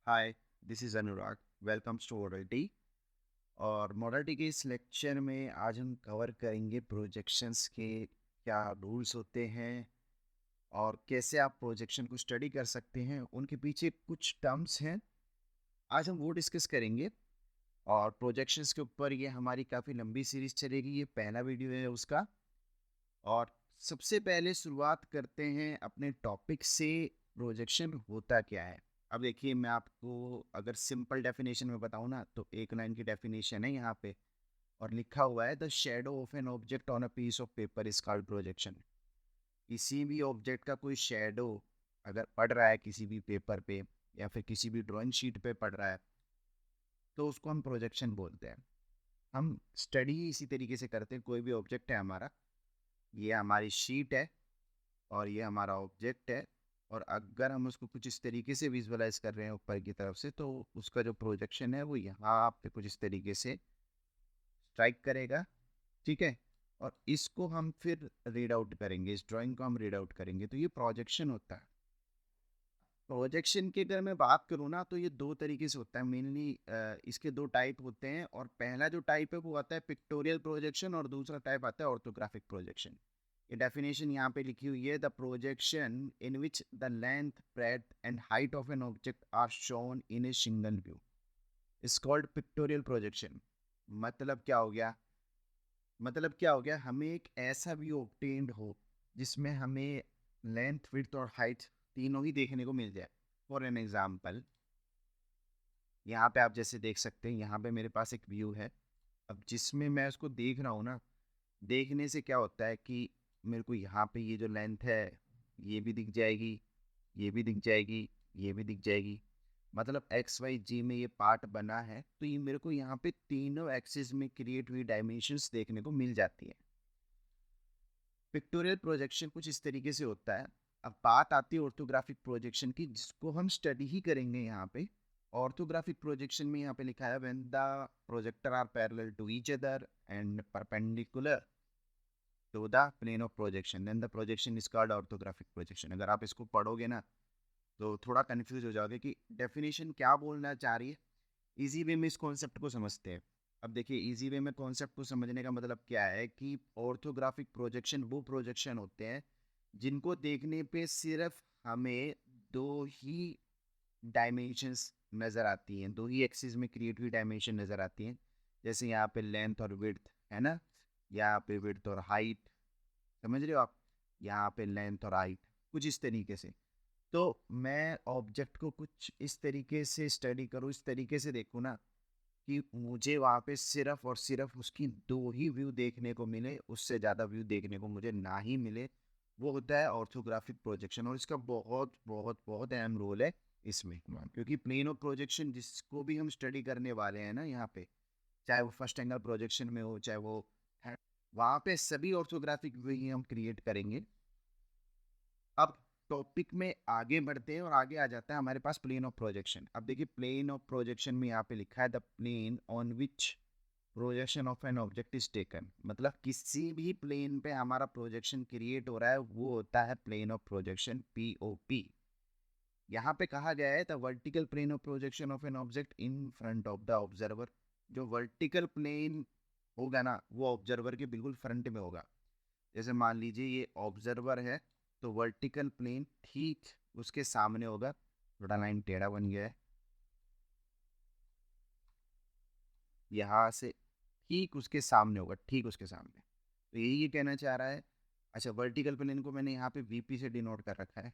Hi, this is Anurag. Welcomes to Modality. और Modality के इस लेक्चर में आज हम कवर करेंगे प्रोजेक्शंस के क्या रूल्स होते हैं और कैसे आप प्रोजेक्शन को स्टडी कर सकते हैं। उनके पीछे कुछ टर्म्स हैं, आज हम वो डिस्कस करेंगे। और प्रोजेक्शंस के ऊपर ये हमारी काफ़ी लंबी सीरीज चलेगी, ये पहला वीडियो है उसका। और सबसे पहले शुरुआत करते हैं अपने टॉपिक से, प्रोजेक्शन होता क्या है। अब देखिए, मैं आपको अगर सिंपल डेफिनेशन में बताऊं ना, तो एक लाइन की डेफिनेशन है यहाँ पे और लिखा हुआ है the shadow of an object on a piece of paper is called projection. किसी भी ऑब्जेक्ट का कोई शेडो अगर पड़ रहा है किसी भी पेपर पे या फिर किसी भी ड्राइंग शीट पे पड़ रहा है, तो उसको हम प्रोजेक्शन बोलते हैं। हम स्टडी इसी तरीके से करते हैं। कोई भी ऑब्जेक्ट है हमारा, ये हमारी शीट है और ये हमारा ऑब्जेक्ट है, और अगर हम उसको कुछ इस तरीके से विजुअलाइज कर रहे हैं ऊपर की तरफ से, तो उसका जो प्रोजेक्शन है वो यहाँ पे कुछ इस तरीके से स्ट्राइक करेगा। ठीक है, और इसको हम फिर रीड आउट करेंगे, इस ड्राइंग को हम रीड आउट करेंगे, तो ये प्रोजेक्शन होता है। प्रोजेक्शन की अगर मैं बात करूँ ना, तो ये दो तरीके से होता है मेनली। इसके दो टाइप होते हैं, और पहला जो टाइप है वो आता है पिक्टोरियल प्रोजेक्शन, और दूसरा टाइप आता है ऑर्थोग्राफिक प्रोजेक्शन। ये डेफिनेशन यहाँ पे लिखी हुई है, the projection in which the length, breadth and height of an object are shown in a single view is called pictorial projection. मतलब क्या हो गया? हमें एक ऐसा व्यू ऑब्टेन्ड हो जिसमें हमें लेंथ, विड्थ और हाइट तीनों ही देखने को मिल जाए। फॉर एन एग्जाम्पल, यहाँ पे आप जैसे देख सकते हैं, यहाँ पे मेरे पास एक व्यू है। अब जिसमें मैं उसको देख रहा हूँ ना, देखने से क्या होता है कि मेरे को यहाँ पे ये जो लेंथ है ये भी दिख जाएगी, ये भी दिख जाएगी, ये भी दिख जाएगी। मतलब एक्स वाई जी में ये पार्ट बना है, तो ये मेरे को यहाँ पे तीनों एक्सिस में क्रिएट हुई डायमेंशंस देखने को मिल जाती है। पिक्टोरियल प्रोजेक्शन कुछ इस तरीके से होता है। अब बात आती है ऑर्थोग्राफिक प्रोजेक्शन की, जिसको हम स्टडी ही करेंगे यहाँ पे। ऑर्थोग्राफिक प्रोजेक्शन में यहाँ पे लिखा है when the projector are parallel to each other and perpendicular to the plane of projection then the projection is called orthographic projection. अगर आप इसको पढ़ोगे ना, तो थोड़ा कंफ्यूज हो जाओगे कि डेफिनेशन क्या बोलना चाह रही है। इजी वे में इस कॉन्सेप्ट को समझते हैं। अब देखिए, इजी वे में कॉन्सेप्ट को समझने का मतलब क्या है कि ऑर्थोग्राफिक प्रोजेक्शन वो प्रोजेक्शन होते हैं जिनको देखने पे सिर्फ हमें दो ही डायमेंशंस नज़र आती हैं, दो ही एक्सिस में क्रिएट हुई डायमेंशन नज़र आती हैं। जैसे यहाँ पे लेंथ और विड्थ है ना, यहाँ पे विड्थ और हाइट, समझ रहे हो आप? यहाँ पे लेंथ और हाइट कुछ इस तरीके से। तो मैं ऑब्जेक्ट को कुछ इस तरीके से स्टडी करूँ, इस तरीके से देखूँ ना, कि मुझे वहाँ पे सिर्फ और सिर्फ उसकी दो ही व्यू देखने को मिले, उससे ज़्यादा व्यू देखने को मुझे ना ही मिले। वो होता है ऑर्थोग्राफिक प्रोजेक्शन, और इसका बहुत बहुत बहुत अहम रोल है इसमें। क्योंकि प्लेन ऑफ प्रोजेक्शन जिसको भी हम स्टडी करने वाले हैं ना यहाँ पे, चाहे वो फर्स्ट एंगल प्रोजेक्शन में हो, चाहे वो वहाँ पे सभी ऑर्थोग्राफिक व्यू ही हम क्रिएट करेंगे। अब टॉपिक में आगे बढ़ते हैं और आगे आ जाता है हमारे पास प्लेन ऑफ प्रोजेक्शन। अब देखिए, प्लेन ऑफ प्रोजेक्शन में यहाँ पे लिखा है the plane on which projection of an object is taken. मतलब किसी भी प्लेन पे हमारा प्रोजेक्शन क्रिएट हो रहा है, वो होता है प्लेन ऑफ प्रोजेक्शन, पीओपी। यहाँ पे कहा गया है the vertical plane of projection of an object in front of the observer. जो वर्टिकल प्लेन होगा ना, वो ऑब्जर्वर के बिल्कुल फ्रंट में होगा। जैसे मान लीजिए ये ऑब्जर्वर है, तो वर्टिकल प्लेन ठीक उसके सामने होगा। थोड़ा लाइन टेढ़ा बन गया है, यहाँ से ठीक उसके सामने होगा, ठीक उसके सामने। तो यही ये कहना चाह रहा है। अच्छा, वर्टिकल प्लेन को मैंने यहाँ पे वीपी से डिनोट कर रखा है,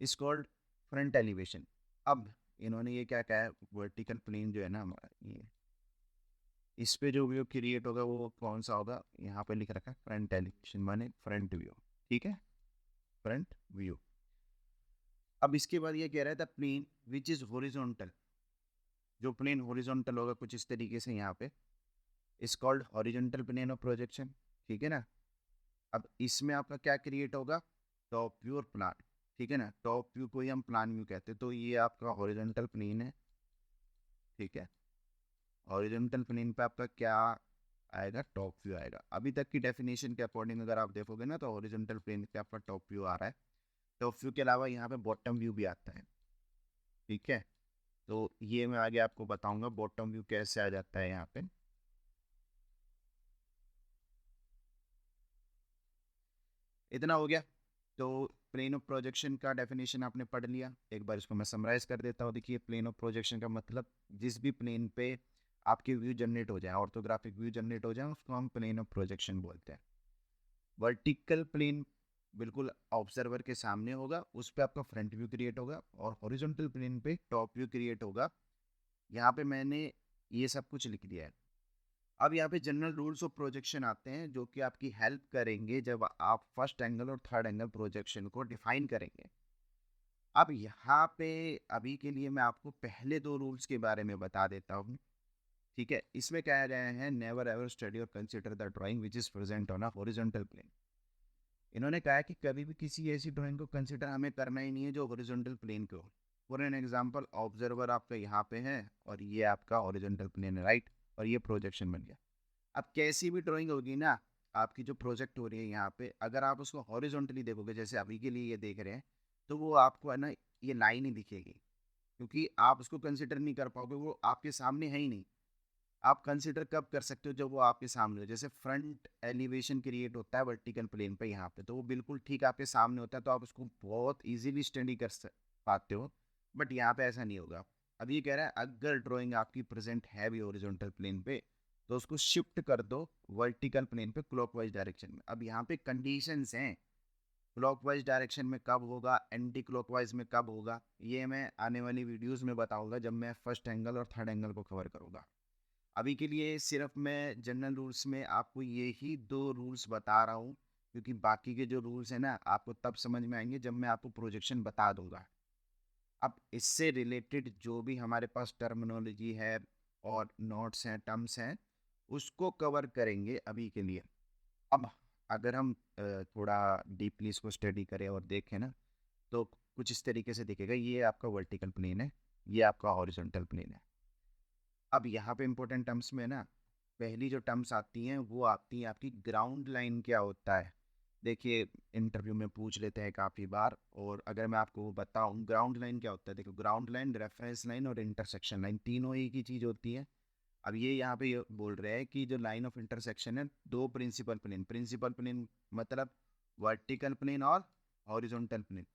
इस कॉल्ड फ्रंट एलिवेशन। अब इन्होंने ये क्या कहा है, वर्टिकल प्लेन जो है ना हमारा, ये इस पे जो व्यू क्रिएट होगा वो कौन सा होगा, यहाँ पे लिख रखा है फ्रंट एलिवेशन, माने फ्रंट व्यू। ठीक है, फ्रंट व्यू। अब इसके बाद ये कह रहा था प्लेन विच इज हॉरिजॉन्टल। जो प्लेन हॉरिजॉन्टल होगा कुछ इस तरीके से यहाँ पे, is called horizontal plane of projection. ठीक है ना। अब इसमें आपका क्या क्रिएट होगा, टॉप व्यू और प्लान। ठीक है ना, टॉप व्यू को ही हम प्लान व्यू कहते हैं। तो ये आपका हॉरिजॉन्टल प्लेन है। ठीक है, हॉरिजॉन्टल प्लेन पे आपका क्या आएगा, टॉप व्यू आएगा। अभी तक की डेफिनेशन के अकॉर्डिंग अगर आप देखोगे ना, तो हॉरिजॉन्टल प्लेन पे आपका टॉप व्यू आ रहा है। टॉप व्यू के अलावा यहाँ पे बॉटम व्यू भी आता है। ठीक है, तो ये मैं आगे आपको बताऊंगा बॉटम व्यू कैसे आ जाता है यहाँ पे। इतना हो गया। तो प्लेन ऑफ प्रोजेक्शन का डेफिनेशन आपने पढ़ लिया, एक बार इसको मैं समराइज कर देता हूँ। देखिए, प्लेन ऑफ प्रोजेक्शन का मतलब जिस भी प्लेन पे आपके व्यू जनरेट हो जाए, ऑर्थोग्राफिक व्यू जनरेट हो जाए, उसको हम प्लेन ऑफ प्रोजेक्शन बोलते हैं। वर्टिकल प्लेन बिल्कुल ऑब्जर्वर के सामने होगा, उस पर आपका फ्रंट व्यू क्रिएट होगा, और हॉरिजॉन्टल प्लेन पे टॉप व्यू क्रिएट होगा। यहाँ पे मैंने ये सब कुछ लिख दिया है। अब यहाँ पे जनरल रूल्स ऑफ प्रोजेक्शन आते हैं जो कि आपकी हेल्प करेंगे जब आप फर्स्ट एंगल और थर्ड एंगल प्रोजेक्शन को डिफाइन करेंगे। अब यहाँ पे अभी के लिए मैं आपको पहले दो रूल्स के बारे में बता देता हूँ। ठीक है, इसमें कहा गया है, नेवर एवर स्टडी और consider the drawing which is present on a horizontal plane. इन्होंने कहा है कि कभी भी किसी ऐसी ड्राइंग को कंसिडर हमें करना ही नहीं है जो हॉरिजॉन्टल प्लेन के हो। फॉर एन एग्जांपल, ऑब्जर्वर आपका यहाँ पे है और ये आपका हॉरिजॉन्टल प्लेन है, राइट, और ये प्रोजेक्शन बन गया। अब कैसी भी ड्राइंग होगी ना, आपकी जो प्रोजेक्ट हो रही है यहाँ पे, अगर आप उसको हॉरिजॉन्टली देखोगे, जैसे अभी के लिए ये देख रहे हैं, तो वो आपको है ना, ये लाइन ही दिखेगी, क्योंकि आप उसको कंसिडर नहीं कर पाओगे, वो आपके सामने है ही नहीं। आप कंसिडर कब कर सकते हो, जब वो आपके सामने हो। जैसे फ्रंट एलिवेशन क्रिएट होता है वर्टिकल प्लेन पे यहाँ पे, तो वो बिल्कुल ठीक आपके सामने होता है, तो आप उसको बहुत इजीली स्टडी कर पाते हो। बट यहाँ पे ऐसा नहीं होगा। अब ये कह रहा है, अगर ड्राइंग आपकी प्रेजेंट है भी ओरिजेंटल प्लेन पे, तो उसको शिफ्ट कर दो वर्टिकल प्लेन पे क्लॉकवाइज डायरेक्शन में। अब यहाँ पे कंडीशंस हैं, क्लॉकवाइज डायरेक्शन में कब होगा, एंटी क्लॉकवाइज में कब होगा, ये मैं आने वाली वीडियोस में बताऊंगा जब मैं फर्स्ट एंगल और थर्ड एंगल को कवर करूंगा। अभी के लिए सिर्फ मैं जनरल रूल्स में आपको यही दो रूल्स बता रहा हूँ, क्योंकि बाकी के जो रूल्स हैं ना, आपको तब समझ में आएंगे जब मैं आपको प्रोजेक्शन बता दूंगा। अब इससे रिलेटेड जो भी हमारे पास टर्मिनोलॉजी है और नोट्स हैं, टर्म्स हैं, उसको कवर करेंगे अभी के लिए। अब अगर हम थोड़ा डीपली इसको स्टडी करें और देखें ना, तो कुछ इस तरीके से दिखेगा। ये आपका वर्टिकल प्लेन है, ये आपका हॉरिजॉन्टल प्लेन है। अब यहाँ पे इंपॉर्टेंट टर्म्स में ना, पहली जो टर्म्स आती हैं वो आती है आपकी ग्राउंड लाइन क्या होता है। देखिए, इंटरव्यू में पूछ लेते हैं काफ़ी बार, और अगर मैं आपको बताऊं ग्राउंड लाइन क्या होता है, देखो, ग्राउंड लाइन, रेफरेंस लाइन और इंटरसेक्शन लाइन, तीनों एक ही चीज़ होती है। अब ये यहाँ पे ये बोल रहे हैं कि जो लाइन ऑफ इंटरसेक्शन है, दो प्रिंसिपल प्लेन, प्रिंसिपल प्लेन मतलब वर्टिकल प्लेन और हॉरिजॉन्टल प्लेन।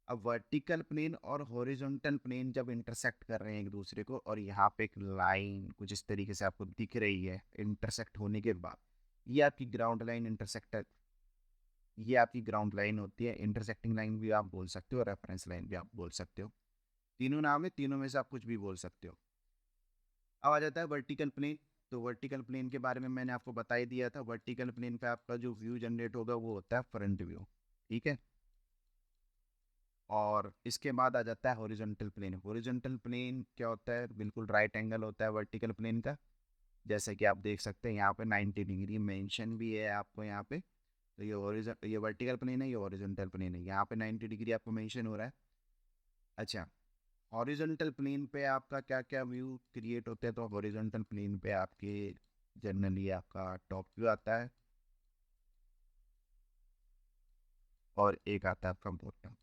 अब वर्टिकल प्लेन और हॉरिजॉन्टल प्लेन जब इंटरसेक्ट कर रहे हैं एक दूसरे को, और यहाँ पे एक लाइन कुछ इस तरीके से आपको दिख रही है इंटरसेक्ट होने के बाद, ये आपकी ग्राउंड लाइन, इंटरसेक्टर, ये आपकी ग्राउंड लाइन होती है। इंटरसेक्टिंग लाइन भी आप बोल सकते हो, रेफरेंस लाइन भी आप बोल सकते हो। तीनों नाम है, तीनों में से आप कुछ भी बोल सकते हो। अब आ जाता है वर्टिकल प्लेन। तो वर्टिकल प्लेन के बारे में मैंने आपको बता ही दिया था। वर्टिकल प्लेन पे आपका जो व्यू जनरेट होगा वो होता है फ्रंट व्यू, ठीक है। और इसके बाद आ जाता है हॉरिजॉन्टल प्लेन। हॉरिजॉन्टल प्लेन क्या होता है, बिल्कुल राइट एंगल होता है वर्टिकल प्लेन का। जैसे कि आप देख सकते हैं यहाँ पे 90 डिग्री मेंशन भी है आपको यहाँ पे। तो ये वर्टिकल प्लेन है, ये हॉरिजॉन्टल प्लेन है, यहाँ पे 90 डिग्री आपको मेंशन हो रहा है। अच्छा, हॉरिजॉन्टल प्लेन पे आपका क्या क्या व्यू क्रिएट होते हैं, तो हॉरिजॉन्टल प्लेन पे आपके जनरली आपका टॉप व्यू आता है, और एक आता है आपका बॉटम।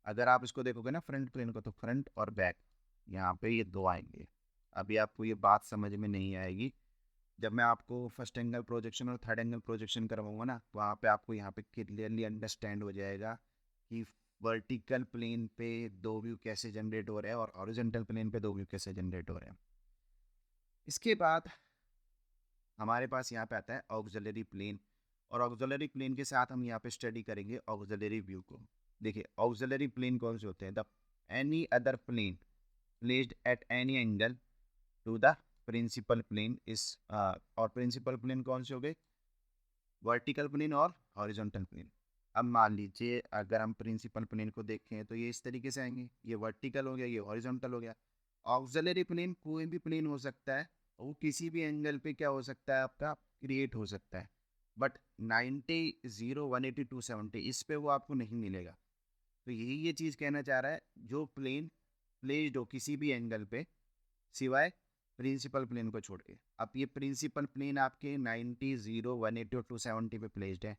अगर आप इसको देखोगे ना फ्रंट प्लेन को, तो फ्रंट और बैक यहाँ पे ये दो आएंगे। अभी आपको ये बात समझ में नहीं आएगी, जब मैं आपको फर्स्ट एंगल प्रोजेक्शन और थर्ड एंगल प्रोजेक्शन करवाऊंगा ना, वहाँ पे आपको यहाँ पे क्लियरली अंडरस्टैंड हो जाएगा कि वर्टिकल प्लेन पे दो व्यू कैसे जनरेट हो रहे हैं और हॉरिजॉन्टल प्लेन पे दो व्यू कैसे जनरेट हो रहे हैं। इसके बाद हमारे पास यहाँ पे आता है ऑक्सिलरी प्लेन, और ऑक्सिलरी प्लेन के साथ हम यहाँ पे स्टडी करेंगे ऑक्सिलरी व्यू को। देखिए, ऑक्सिलरी प्लेन कौन से होते हैं, the any other plane placed at any angle to the principal plane is, और प्रिंसिपल प्लेन कौन से हो गए, वर्टिकल प्लेन और हॉरिजॉन्टल प्लेन। अब मान लीजिए अगर हम प्रिंसिपल प्लेन को देखें तो ये इस तरीके से आएंगे, ये वर्टिकल हो गया, ये हॉरिजॉन्टल हो गया। ऑक्सिलरी प्लेन कोई भी प्लेन हो सकता है, वो किसी भी एंगल पे क्या हो सकता है, आपका क्रिएट हो सकता है। बट 90, 0, 180, 270 इस पे वो आपको नहीं मिलेगा। तो यही ये चीज़ कहना चाह रहा है, जो प्लेन प्लेस्ड हो किसी भी एंगल पे सिवाय प्रिंसिपल प्लेन को छोड़ के। अब ये प्रिंसिपल प्लेन आपके 90, 0, 180 और 270 पे प्लेस्ड है।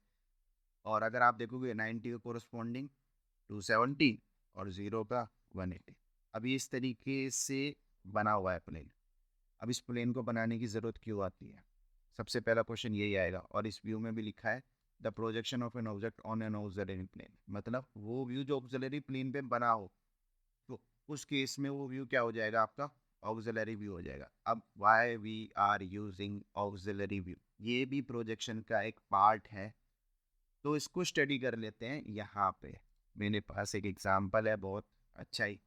और अगर आप देखोगे 90 के कोरस्पॉन्डिंग 270 और 0 का 180। अभी इस तरीके से बना हुआ है प्लेन। अब इस प्लेन को बनाने की ज़रूरत क्यों आती है? सबसे पहला क्वेश्चन यही आएगा, और इस व्यू में भी लिखा है the projection of an object on an auxiliary plane, मतलब वो व्यू जो ऑक्सिलरी प्लेन पे बना हो, तो उस केस में वो व्यू क्या हो जाएगा आपका? ऑक्सिलरी व्यू हो जाएगा। अब why we are using auxiliary view, ये भी प्रोजेक्शन का एक पार्ट है, तो इसको स्टडी कर लेते हैं। यहाँ पे मेरे पास एक एग्जांपल है बहुत अच्छा ही।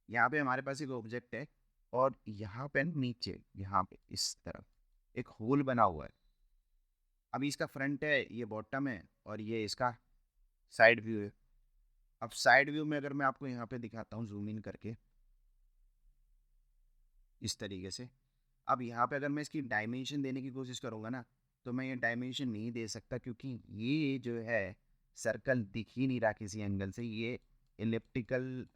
यहाँ पे हमारे पास एक ऑब्जेक्ट है, और यहाँ पे नीचे यहाँ पे इस तरफ एक होल बना हुआ है। अभी इसका फ्रंट है, ये बॉटम है, और ये इसका साइड व्यू है। अब साइड व्यू में अगर मैं आपको यहाँ पे दिखाता हूँ जूम इन करके इस तरीके से, अब यहाँ पे अगर मैं इसकी डायमेंशन देने की कोशिश करूँगा ना, तो मैं ये डायमेंशन नहीं दे सकता, क्योंकि ये जो है सर्कल दिख ही नहीं रहा किसी एंगल से। ये इलिप्टिकल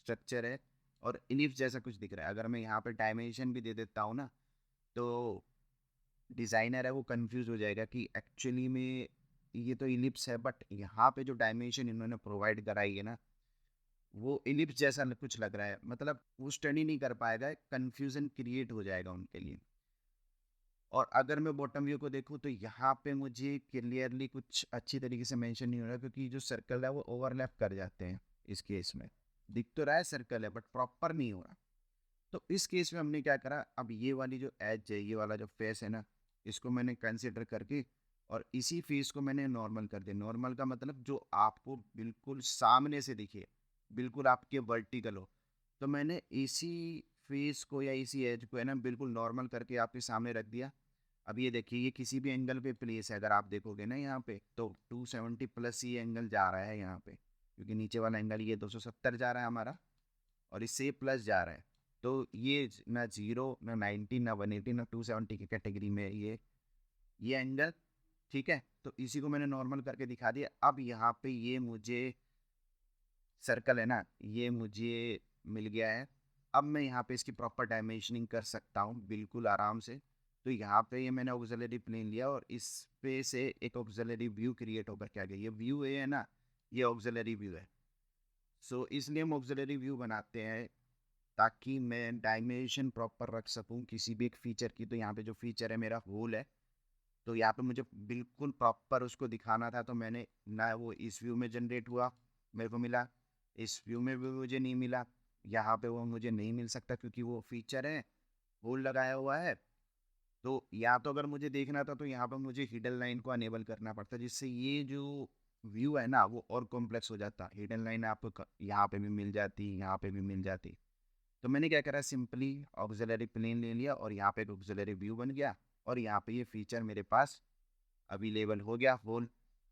स्ट्रक्चर है और इलिप्स जैसा कुछ दिख रहा है। अगर मैं यहाँ पे डायमेंशन भी दे देता हूँ ना, तो डिज़ाइनर है वो कंफ्यूज हो जाएगा कि एक्चुअली में ये तो इलिप्स है, बट यहाँ पे जो डायमेंशन इन्होंने प्रोवाइड कराई है ना, वो इलिप्स जैसा कुछ लग रहा है। मतलब वो स्टडी नहीं कर पाएगा, कंफ्यूजन क्रिएट हो जाएगा उनके लिए। और अगर मैं बॉटम व्यू को देखूँ, तो यहाँ पे मुझे क्लियरली कुछ अच्छी तरीके से मेंशन नहीं हो रहा, क्योंकि जो सर्कल है वो ओवरलैप कर जाते हैं। इस केस में दिख तो रहा है सर्कल है, बट प्रॉपर नहीं हो रहा। तो इस केस में हमने क्या करा, अब ये वाली जो एज है, ये वाला जो फेस है ना, इसको मैंने कंसिडर करके और इसी फेस को मैंने नॉर्मल कर दिया। नॉर्मल का मतलब जो आपको बिल्कुल सामने से दिखे, बिल्कुल आपके वर्टिकल हो। तो मैंने इसी फेस को या इसी एज को है ना बिल्कुल नॉर्मल करके आपके सामने रख दिया। अब ये देखिए, ये किसी भी एंगल पे प्लेस है। अगर आप देखोगे ना यहाँ पे, तो 270 प्लस ये एंगल जा रहा है यहाँ पे, क्योंकि नीचे वाला एंगल ये 270 जा रहा है हमारा, और इससे प्लस जा रहा है। तो ये ना 0 ना 90 ना 180 ना 270 की कैटेगरी में ये एंगल, ठीक है। तो इसी को मैंने नॉर्मल करके दिखा दिया। अब यहाँ पे ये मुझे सर्कल है ना, ये मुझे मिल गया है। अब मैं यहाँ पे इसकी प्रॉपर डायमेंशनिंग कर सकता हूँ बिल्कुल आराम से। तो यहाँ पे ये मैंने ऑक्सिलरी प्लेन लिया, और इस पे से एक ऑक्सिलरी व्यू क्रिएट होकर क्या गया, ये व्यू है ना, ये ऑक्सिलरी व्यू है। सो इसलिए हम ऑक्सिलरी व्यू बनाते हैं, ताकि मैं डायमेंशन प्रॉपर रख सकूं किसी भी एक फीचर की। तो यहाँ पे जो फीचर है मेरा होल है, तो यहाँ पे मुझे बिल्कुल प्रॉपर उसको दिखाना था। तो मैंने ना वो इस व्यू में जनरेट हुआ, मेरे को मिला, इस व्यू में भी मुझे नहीं मिला, यहाँ पे वो मुझे नहीं मिल सकता क्योंकि वो फीचर है, होल लगाया हुआ है। तो या तो अगर मुझे देखना था, तो यहाँ पर मुझे हिडन लाइन को अनेबल करना पड़ता, जिससे ये जो व्यू है ना वो और कॉम्प्लेक्स हो जाता। हिडन लाइन आपको यहाँ पे भी मिल जाती, यहाँ पे भी मिल जाती। तो मैंने क्या करा, सिंपली ऑक्सिलरी प्लेन ले लिया, और यहाँ पे एक ऑक्सिलरी व्यू बन गया, और यहाँ पे ये फीचर मेरे पास अवेलेबल हो गया होल,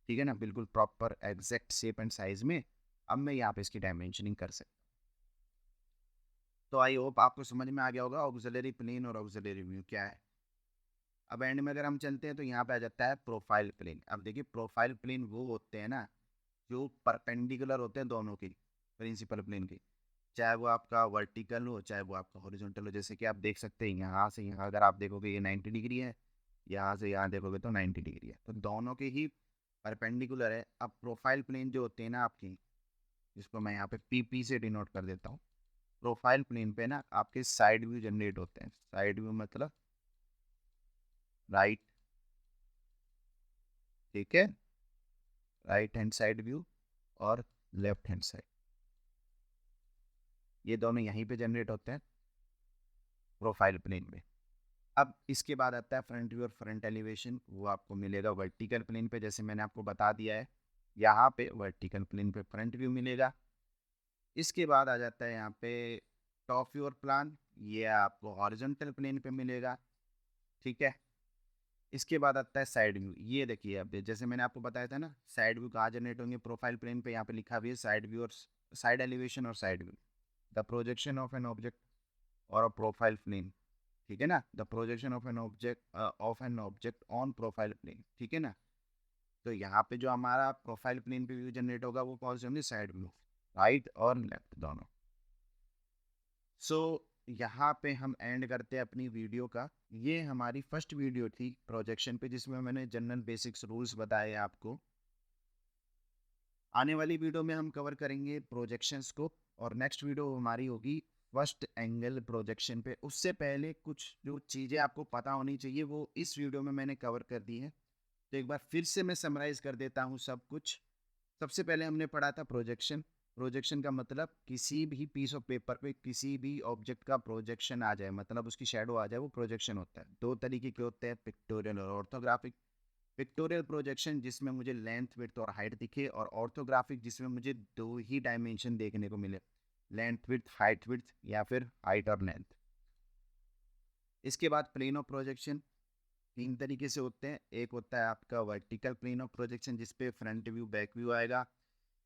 ठीक है ना, बिल्कुल proper exact shape and size में। अब मैं यहाँ पे इसकी डायमेंशनिंग कर सकता। तो आई होप आपको समझ में आ गया होगा ऑक्सिलरी प्लेन और ऑक्सिलरी व्यू क्या है। अब एंड में अगर हम चलते हैं, तो यहाँ पे आ जाता है प्रोफाइल प्लेन। अब देखिए, प्रोफाइल प्लेन वो होते हैं ना जो परपेंडिकुलर होते हैं दोनों की, प्रिंसिपल प्लेन की, चाहे वो आपका वर्टिकल हो चाहे वो आपका हॉरिजॉन्टल हो। जैसे कि आप देख सकते हैं, यहाँ से यहाँ अगर आप देखोगे ये 90 डिग्री है, यहाँ से यहाँ देखोगे तो 90 डिग्री है, तो दोनों के ही परपेंडिकुलर है। अब प्रोफाइल प्लेन जो होते हैं ना आपकी, जिसको मैं यहाँ पे पीपी से डिनोट कर देता हूँ, प्रोफाइल प्लेन पे ना आपके साइड व्यू जनरेट होते हैं। साइड व्यू मतलब राइट, ठीक है, राइट हैंड साइड व्यू और लेफ्ट हैंड साइड, ये दोनों यहीं पे जनरेट होते हैं प्रोफाइल प्लेन में। अब इसके बाद आता है फ्रंट व्यू और फ्रंट एलिवेशन, वो आपको मिलेगा वर्टिकल प्लेन पे, जैसे मैंने आपको बता दिया है। यहाँ पे वर्टिकल प्लेन पे फ्रंट व्यू मिलेगा। इसके बाद आ जाता है यहाँ पे टॉप व्यू और प्लान, ये आपको हॉरिजॉन्टल प्लेन पे मिलेगा, ठीक है। इसके बाद आता है साइड व्यू। ये देखिए, अब जैसे मैंने आपको बताया था ना, साइड व्यू कहाँ जनरेट होंगे, प्रोफाइल प्लेन पे। यहाँ पे लिखा हुआ है साइड व्यू और साइड एलिवेशन और side view, the projection of an object और अ प्रोफाइल प्लेन, ठीक है ना, the projection of an object on profile plane, ठीक है ना। तो यहाँ पे जो हमारा प्रोफाइल प्लेन पे व्यू जनरेट होगा वो कौन से होंगे, साइड व्यू, राइट और लेफ्ट दोनों। सो यहाँ पे हम एंड करते हैं अपनी वीडियो का। ये हमारी फर्स्ट वीडियो थी प्रोजेक्शन पे, जिसमें मैंने जनरल बेसिक्स रूल्स बताए आपको। आने वाली वीडियो में हम कवर करेंगे प्रोजेक्शंस को, और नेक्स्ट वीडियो हमारी होगी फर्स्ट एंगल प्रोजेक्शन पे। उससे पहले कुछ जो चीज़ें आपको पता होनी चाहिए वो इस वीडियो में मैंने कवर कर दी है। तो एक बार फिर से मैं समराइज़ कर देता हूँ सब कुछ। सबसे पहले हमने पढ़ा था प्रोजेक्शन। प्रोजेक्शन का मतलब किसी भी पीस ऑफ पेपर पे किसी भी ऑब्जेक्ट का प्रोजेक्शन आ जाए, मतलब उसकी शैडो आ जाए, वो प्रोजेक्शन होता है। दो तरीके के होते हैं, पिक्टोरियल और ऑर्थोग्राफिक। पिक्टोरियल प्रोजेक्शन जिसमें मुझे लेंथ, विड्थ और हाइट दिखे, और ऑर्थोग्राफिक जिसमें मुझे दो ही डायमेंशन देखने को मिले, लेंथ विड्थ, हाइट विड्थ, या फिर हाइट और लेंथ। इसके बाद प्लेन ऑफ प्रोजेक्शन तीन तरीके से होते हैं। एक होता है आपका वर्टिकल प्लेन ऑफ प्रोजेक्शन जिस पे फ्रंट व्यू, बैक व्यू आएगा।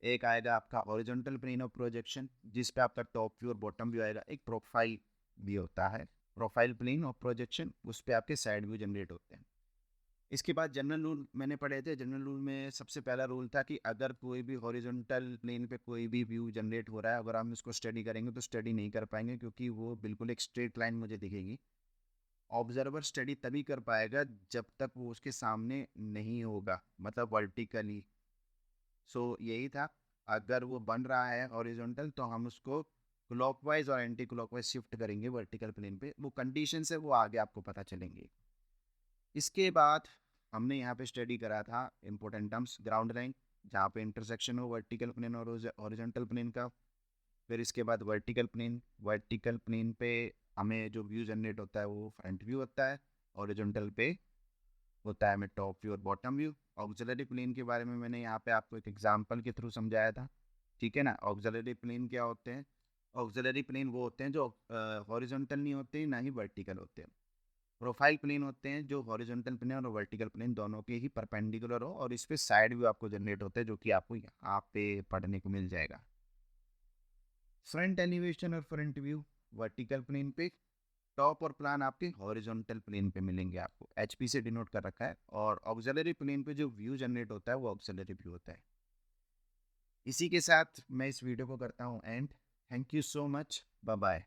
एक आएगा आपका हॉरिजॉन्टल प्लेन ऑफ प्रोजेक्शन जिस पे आपका टॉप व्यू और बॉटम व्यू आएगा। एक प्रोफाइल भी होता है, प्रोफाइल प्लेन ऑफ प्रोजेक्शन, उस पे आपके साइड व्यू जनरेट होते हैं। इसके बाद जनरल रूल मैंने पढ़े थे। जनरल रूल में सबसे पहला रूल था कि अगर कोई भी हॉरिजॉन्टल प्लेन पे कोई भी व्यू जनरेट हो रहा है, अगर हम इसको स्टडी करेंगे तो स्टडी नहीं कर पाएंगे, क्योंकि वो बिल्कुल एक स्ट्रेट लाइन मुझे दिखेगी। ऑब्जर्वर स्टडी तभी कर पाएगा जब तक वो उसके सामने नहीं होगा, मतलब वर्टिकली। सो यही था, अगर वो बन रहा है हॉरिजॉन्टल तो हम उसको क्लॉकवाइज और एंटी क्लॉकवाइज शिफ्ट करेंगे वर्टिकल प्लेन पे। वो कंडीशन है वो आगे आपको पता चलेंगे। इसके बाद हमने यहाँ पे स्टडी करा था इंपॉर्टेंट टर्म्स, ग्राउंड लाइन जहाँ पे इंटरसेक्शन हो वर्टिकल प्लेन और हॉरिजॉन्टल प्लेन का। फिर इसके बाद वर्टिकल प्लेन, वर्टिकल प्लेन पे हमें जो व्यू जनरेट होता है वो फ्रंट व्यू होता है। हॉरिजॉन्टल पे होता है हमें टॉप व्यू और बॉटम व्यू। ऑक्सिलरी प्लेन के बारे में मैंने यहाँ पे आपको एक एग्जांपल के थ्रू समझाया था, ठीक है ना। ऑक्सिलरी प्लेन क्या होते हैं? ऑक्सिलरी प्लेन वो होते हैं जो हॉरिजॉन्टल नहीं होते ना ही वर्टिकल होते हैं। प्रोफाइल प्लेन होते हैं जो हॉरिजॉन्टल प्लेन और वर्टिकल प्लेन दोनों के ही परपेंडिकुलर हो, और इस पे साइड व्यू आपको जनरेट होता है जो कि आपको यहाँ पे पढ़ने को मिल जाएगा। फ्रंट एलिवेशन और फ्रंट व्यू वर्टिकल प्लेन पे, टॉप और प्लान आपके हॉरिजॉन्टल प्लेन पे मिलेंगे आपको, एचपी से डिनोट कर रखा है। और ऑक्सिलरी प्लेन पे जो व्यू जनरेट होता है वो ऑक्सिलरी व्यू होता है। इसी के साथ मैं इस वीडियो को करता हूँ end. Thank you so much, bye bye.